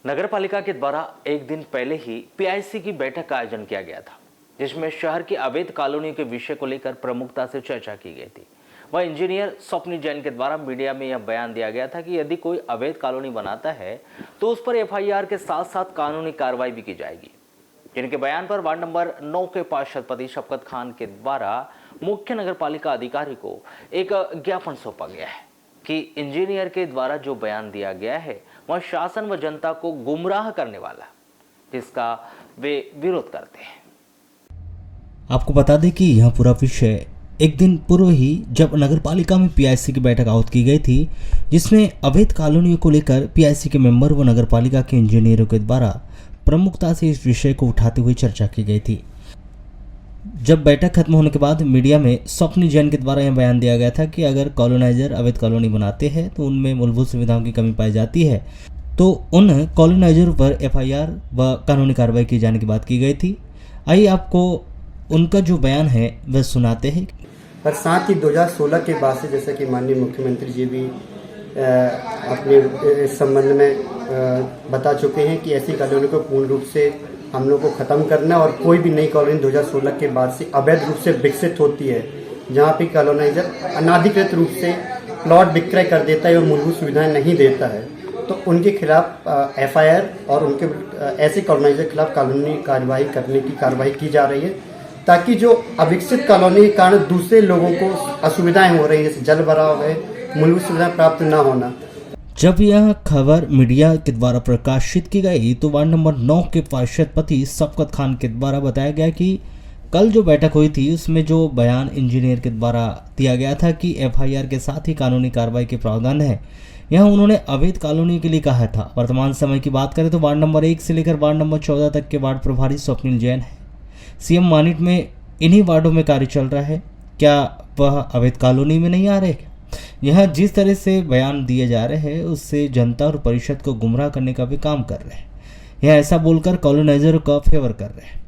नगर पालिका के द्वारा एक दिन पहले ही पीआईसी की बैठक का आयोजन किया गया था, जिसमें शहर की अवैध कॉलोनियों के विषय को लेकर प्रमुखता से चर्चा की गई थी। वह इंजीनियर स्वप्निल जैन के द्वारा मीडिया में यह बयान दिया गया था कि यदि कोई अवैध कॉलोनी बनाता है तो उस पर एफआईआर के साथ साथ कानूनी कार्रवाई भी की जाएगी। जिनके बयान पर वार्ड नंबर 9 के पार्षद पति शफकत खान के द्वारा मुख्य नगर पालिका अधिकारी को एक ज्ञापन सौंपा गया है कि इंजीनियर के द्वारा जो बयान दिया गया है वह शासन व जनता को गुमराह करने वाला, जिसका वे विरोध करते हैं। आपको बता दें कि यह पूरा विषय एक दिन पूर्व ही जब नगर पालिका में पीआईसी की बैठक आहूत की गई थी, जिसमें अवैध कॉलोनियों को लेकर पीआईसी के मेंबर व नगर पालिका के इंजीनियरों के द्वारा प्रमुखता से इस विषय को उठाते हुए चर्चा की गई थी। जब बैठक खत्म होने के बाद मीडिया में स्वप्निल जैन के द्वारा यह बयान दिया गया था कि अगर कॉलोनाइजर अवैध कॉलोनी बनाते हैं तो उनमें मूलभूत सुविधाओं की कमी पाई जाती है, तो उन कॉलोनाइजरों पर एफआईआर व कानूनी कार्रवाई किए जाने की बात की गई थी। आइए आपको उनका जो बयान है वह सुनाते हैं। पर साथ ही 2016 के बाद से जैसा कि माननीय मुख्यमंत्री जी भी अपने इस संबंध में बता चुके हैं कि ऐसी कॉलोनी को पूर्ण रूप से हम लोग को ख़त्म करना, और कोई भी नई कॉलोनी 2016 के बाद से अवैध रूप से विकसित होती है, जहाँ पे कॉलोनाइजर अनाधिकृत रूप से प्लॉट विक्रय कर देता है और मूलभूत सुविधाएं नहीं देता है, तो उनके खिलाफ एफआईआर और उनके ऐसे कॉलोनाइजर के खिलाफ कानूनी कार्रवाई की जा रही है, ताकि जो अविकसित कॉलोनी के कारण दूसरे लोगों को असुविधाएं हो रही है, जैसे जल भराव है, मूलभूत सुविधाएं प्राप्त न होना। जब यह खबर मीडिया के द्वारा प्रकाशित की गई तो वार्ड नंबर 9 के पार्षद पति शफकत खान के द्वारा बताया गया कि कल जो बैठक हुई थी उसमें जो बयान इंजीनियर के द्वारा दिया गया था कि एफआईआर के साथ ही कानूनी कार्रवाई के प्रावधान है, यह उन्होंने अवैध कॉलोनी के लिए कहा था। वर्तमान समय की बात करें तो वार्ड नंबर 1 से लेकर वार्ड नंबर 14 तक के वार्ड प्रभारी स्वप्निल जैन है। सीएम मानिट में इन्हीं वार्डों में कार्य चल रहा है, क्या वह अवैध कॉलोनी में नहीं आ रहे? यह जिस तरह से बयान दिए जा रहे हैं उससे जनता और परिषद को गुमराह करने का भी काम कर रहे हैं। यह ऐसा बोलकर कॉलोनाइजरों का फेवर कर रहे हैं।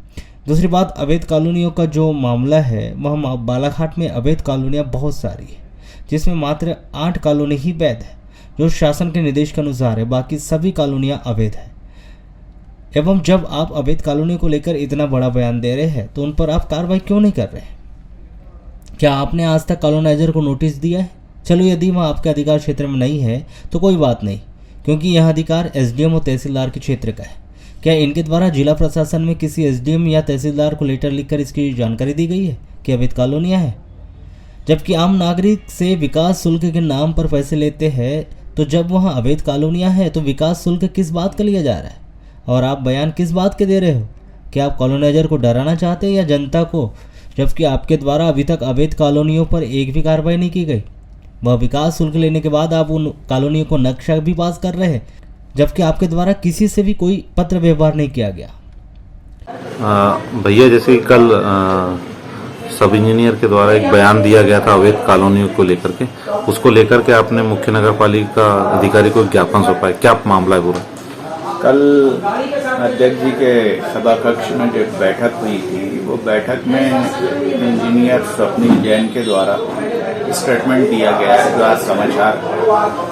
दूसरी बात, अवैध कॉलोनियों का जो मामला है वह बालाघाट में अवैध कॉलोनियाँ बहुत सारी है, जिसमें मात्र 8 कॉलोनी ही वैध है जो शासन के निर्देश के अनुसार है, बाकी सभी कॉलोनियाँ अवैध है। एवं जब आप अवैध कॉलोनी को लेकर इतना बड़ा बयान दे रहे हैं तो उन पर आप कार्रवाई क्यों नहीं कर रहे? क्या आपने आज तक कॉलोनाइजर को नोटिस दिया है? चलो यदि वह आपके अधिकार क्षेत्र में नहीं है तो कोई बात नहीं, क्योंकि यह अधिकार एसडीएम और तहसीलदार के क्षेत्र का है। क्या इनके द्वारा जिला प्रशासन में किसी एसडीएम या तहसीलदार को लेटर लिखकर इसकी जानकारी दी गई है कि अवैध कॉलोनियाँ हैं? जबकि आम नागरिक से विकास शुल्क के नाम पर पैसे लेते हैं, तो जब वहाँ अवैध कॉलोनियाँ हैं तो विकास शुल्क किस बात का लिया जा रहा है? और आप बयान किस बात के दे रहे हो? क्या आप कॉलोनाइजर को डराना चाहते हैं या जनता को? जबकि आपके द्वारा अभी तक अवैध कॉलोनियों पर एक भी कार्रवाई नहीं की गई। वह विकास शुल्क लेने के बाद आप उन कॉलोनियों को नक्शा भी पास कर रहे हैं, जबकि आपके द्वारा किसी से भी कोई पत्र व्यवहार नहीं किया गया। भैया, जैसे कल सब इंजीनियर के द्वारा एक बयान दिया गया था अवैध कॉलोनियों को लेकर के, उसको लेकर के आपने मुख्य नगर पालिका अधिकारी को ज्ञापन सौंपा है, क्या मामला है पूरा? कल अध्यक्ष जी के सभा कक्ष में जो बैठक हुई थी, वो बैठक में इंजीनियर स्वप्निल जैन के द्वारा स्टेटमेंट दिया गया है, जो आज समाचार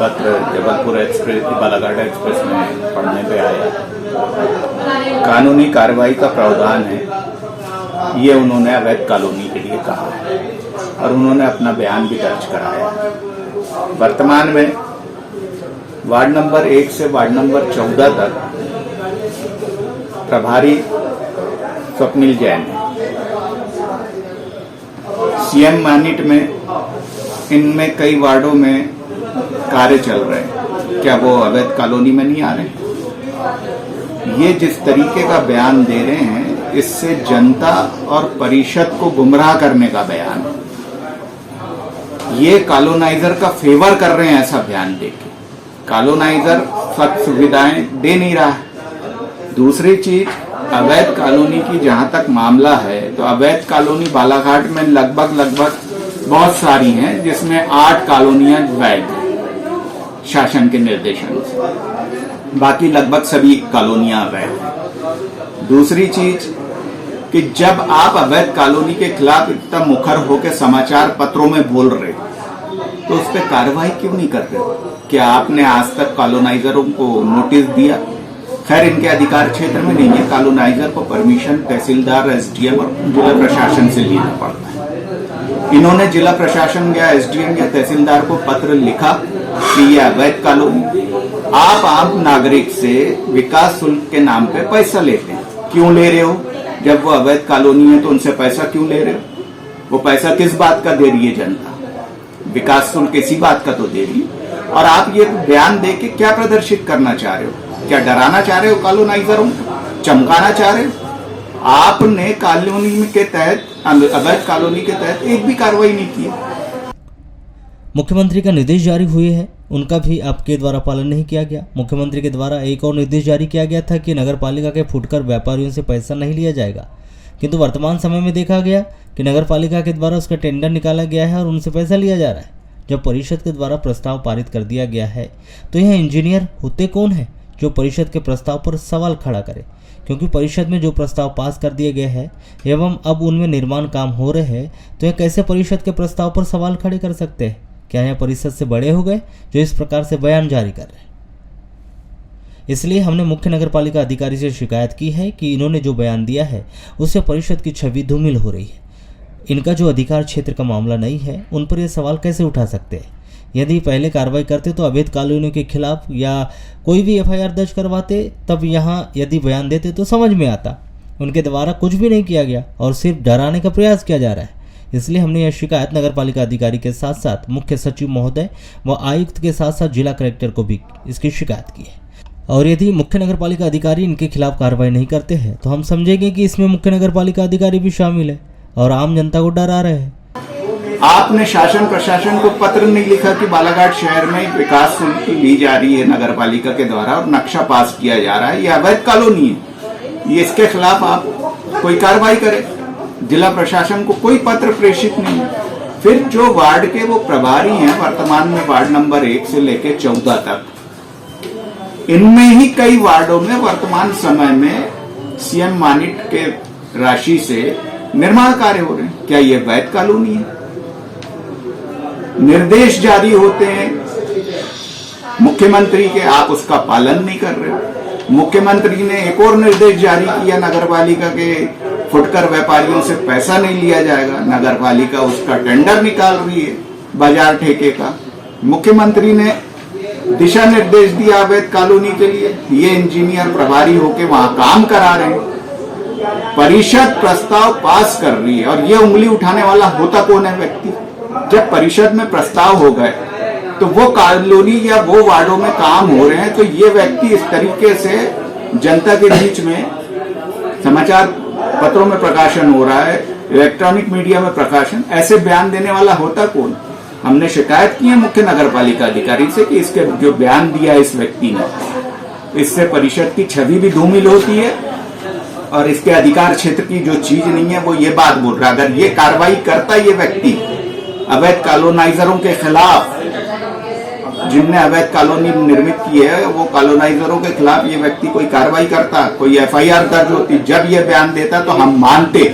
पत्र जबलपुर एक्सप्रेस, बालाघाट एक्सप्रेस में पढ़ने पे आया। कानूनी कार्रवाई का प्रावधान है, ये उन्होंने अवैध कॉलोनी के लिए कहा है और उन्होंने अपना बयान भी दर्ज कराया है। वर्तमान में वार्ड नंबर 1 से वार्ड नंबर 14 तक प्रभारी स्वप्निल जैन है। सीएम मानिट में इनमें कई वार्डों में कार्य चल रहे हैं, क्या वो अवैध कॉलोनी में नहीं आ रहे? ये जिस तरीके का बयान दे रहे हैं, इससे जनता और परिषद को गुमराह करने का बयान है। ये कॉलोनाइजर का फेवर कर रहे हैं ऐसा बयान देके। कॉलोनाइजर सब सुविधाएं दे नहीं रहा है। दूसरी चीज, अवैध कॉलोनी की जहां तक मामला है, तो अवैध कॉलोनी बालाघाट में लगभग बहुत सारी हैं, जिसमें 8 कॉलोनियां वैध हैं शासन के निर्देशन से, बाकी लगभग सभी कॉलोनियां वैध हैं। दूसरी चीज कि जब आप अवैध कॉलोनी के खिलाफ इतना मुखर होकर समाचार पत्रों में बोल रहे तो उस पर कार्रवाई क्यों नहीं कर रहे? क्या आपने आज तक कॉलोनाइजरों को नोटिस दिया? खैर इनके अधिकार क्षेत्र में नहीं है। कॉलोनाइजर को परमिशन तहसीलदार, एसडीएम और जिला प्रशासन से लेना पड़ता है। इन्होंने जिला प्रशासन या एसडीएम या तहसीलदार को पत्र लिखा कि ये अवैध कॉलोनी, आप आम नागरिक से विकास शुल्क के नाम पे पैसा लेते हैं। क्यों ले रहे हो? जब वो अवैध कॉलोनी है तो उनसे पैसा क्यों ले रहे हो? वो पैसा किस बात का दे रही है जनता? विकास शुल्क इसी बात का तो दे रही है। और आप ये बयान दे के क्या प्रदर्शित करना चाह रहे हो? क्या डराना चाह रहे हो कॉलोनाइजरों को? चमकाना चाह रहे हो? आपने कॉलोनी के तहत, अवैध कॉलोनी के तहत एक भी कार्रवाई नहीं की। मुख्यमंत्री का निर्देश जारी हुए हैं, उनका भी आपके द्वारा पालन नहीं किया गया। मुख्यमंत्री के द्वारा एक और निर्देश जारी किया गया था कि नगर पालिका के फुटकर व्यापारियों से पैसा नहीं लिया जाएगा, किंतु वर्तमान समय में देखा गया कि नगर पालिका के द्वारा उसका टेंडर निकाला गया है और उनसे पैसा लिया जा रहा है। जब परिषद के द्वारा प्रस्ताव पारित कर दिया गया है तो यह इंजीनियर होते कौन है जो परिषद के प्रस्ताव पर सवाल खड़ा करे? क्योंकि परिषद में जो प्रस्ताव पास कर दिए गए हैं एवं अब उनमें निर्माण काम हो रहे हैं, तो यह कैसे परिषद के प्रस्ताव पर सवाल खड़े कर सकते हैं? क्या यह परिषद से बड़े हो गए जो इस प्रकार से बयान जारी कर रहे हैं? इसलिए हमने मुख्य नगर पालिका अधिकारी से शिकायत की है कि इन्होंने जो बयान दिया है उससे परिषद की छवि धूमिल हो रही है। इनका जो अधिकार क्षेत्र का मामला नहीं है, उन पर यह सवाल कैसे उठा सकते हैं? यदि पहले कार्रवाई करते तो अवैध कॉलोनियों के खिलाफ या कोई भी एफआईआर दर्ज करवाते, तब यहाँ यदि बयान देते तो समझ में आता। उनके द्वारा कुछ भी नहीं किया गया और सिर्फ डराने का प्रयास किया जा रहा है। इसलिए हमने यह शिकायत नगर पालिका अधिकारी के साथ साथ मुख्य सचिव महोदय व आयुक्त के साथ साथ जिला कलेक्टर को भी इसकी शिकायत की है। और यदि मुख्य नगर पालिका अधिकारी इनके खिलाफ कार्रवाई नहीं करते हैं तो हम समझेंगे कि इसमें मुख्य नगर पालिका अधिकारी भी शामिल है और आम जनता को डरा रहे हैं। आपने शासन प्रशासन को पत्र नहीं लिखा कि बालाघाट शहर में विकास शुल्क ली जा रही है नगर पालिका के द्वारा और नक्शा पास किया जा रहा है, ये अवैध कॉलोनी है, ये इसके खिलाफ आप कोई कार्रवाई करें। जिला प्रशासन को कोई पत्र प्रेषित नहीं है। फिर जो वार्ड के वो प्रभारी हैं वर्तमान में, वार्ड नंबर 1 से लेकर 14 तक, इनमें ही कई वार्डों में वर्तमान समय में सीएम मानिट के राशि से निर्माण कार्य हो रहे हैं। क्या ये वैध कॉलोनी है? निर्देश जारी होते हैं मुख्यमंत्री के, आप उसका पालन नहीं कर रहे हो। मुख्यमंत्री ने एक और निर्देश जारी किया नगर पालिका के फुटकर व्यापारियों से पैसा नहीं लिया जाएगा। नगर पालिका उसका टेंडर निकाल रही है बाजार ठेके का। मुख्यमंत्री ने दिशा निर्देश दिया अवैध कॉलोनी के लिए, ये इंजीनियर प्रभारी होके वहां काम करा रहे हैं। परिषद प्रस्ताव पास कर रही है और ये उंगली उठाने वाला होता कौन है व्यक्ति? जब परिषद में प्रस्ताव हो गए तो वो कॉलोनी या वो वार्डों में काम हो रहे हैं, तो ये व्यक्ति इस तरीके से जनता के बीच में समाचार पत्रों में प्रकाशन हो रहा है, इलेक्ट्रॉनिक मीडिया में प्रकाशन, ऐसे बयान देने वाला होता कौन? हमने शिकायत की है मुख्य नगर पालिका अधिकारी से कि इसके जो बयान दिया इस व्यक्ति ने, इससे परिषद की छवि भी धूमिल होती है और इसके अधिकार क्षेत्र की जो चीज नहीं है वो ये बात बोल रहा है। अगर ये कार्रवाई करता ये व्यक्ति अवैध कॉलोनाइजरों के खिलाफ, जिनने अवैध कॉलोनी निर्मित की है, वो कॉलोनाइजरों के खिलाफ ये व्यक्ति कोई कार्रवाई करता, कोई एफआईआर दर्ज होती, जब ये बयान देता तो हम मानते।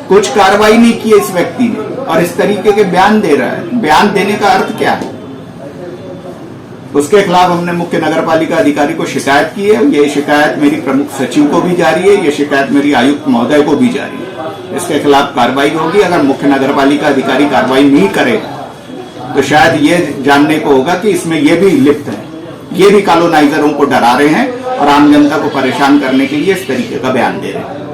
कुछ कार्रवाई नहीं की इस व्यक्ति ने और इस तरीके के बयान दे रहा है। बयान देने का अर्थ क्या है? उसके खिलाफ हमने मुख्य नगर पालिका अधिकारी को शिकायत की है। ये शिकायत मेरी प्रमुख सचिव को भी जारी है, ये शिकायत मेरी आयुक्त महोदय को भी जारी है। इसके खिलाफ कार्रवाई होगी। अगर मुख्य नगर पालिका अधिकारी कार्रवाई नहीं करे तो शायद ये जानने को होगा कि इसमें ये भी लिप्त है, ये भी कॉलोनाइजरों को डरा रहे हैं और आम जनता को परेशान करने के लिए इस तरीके का बयान दे रहे हैं।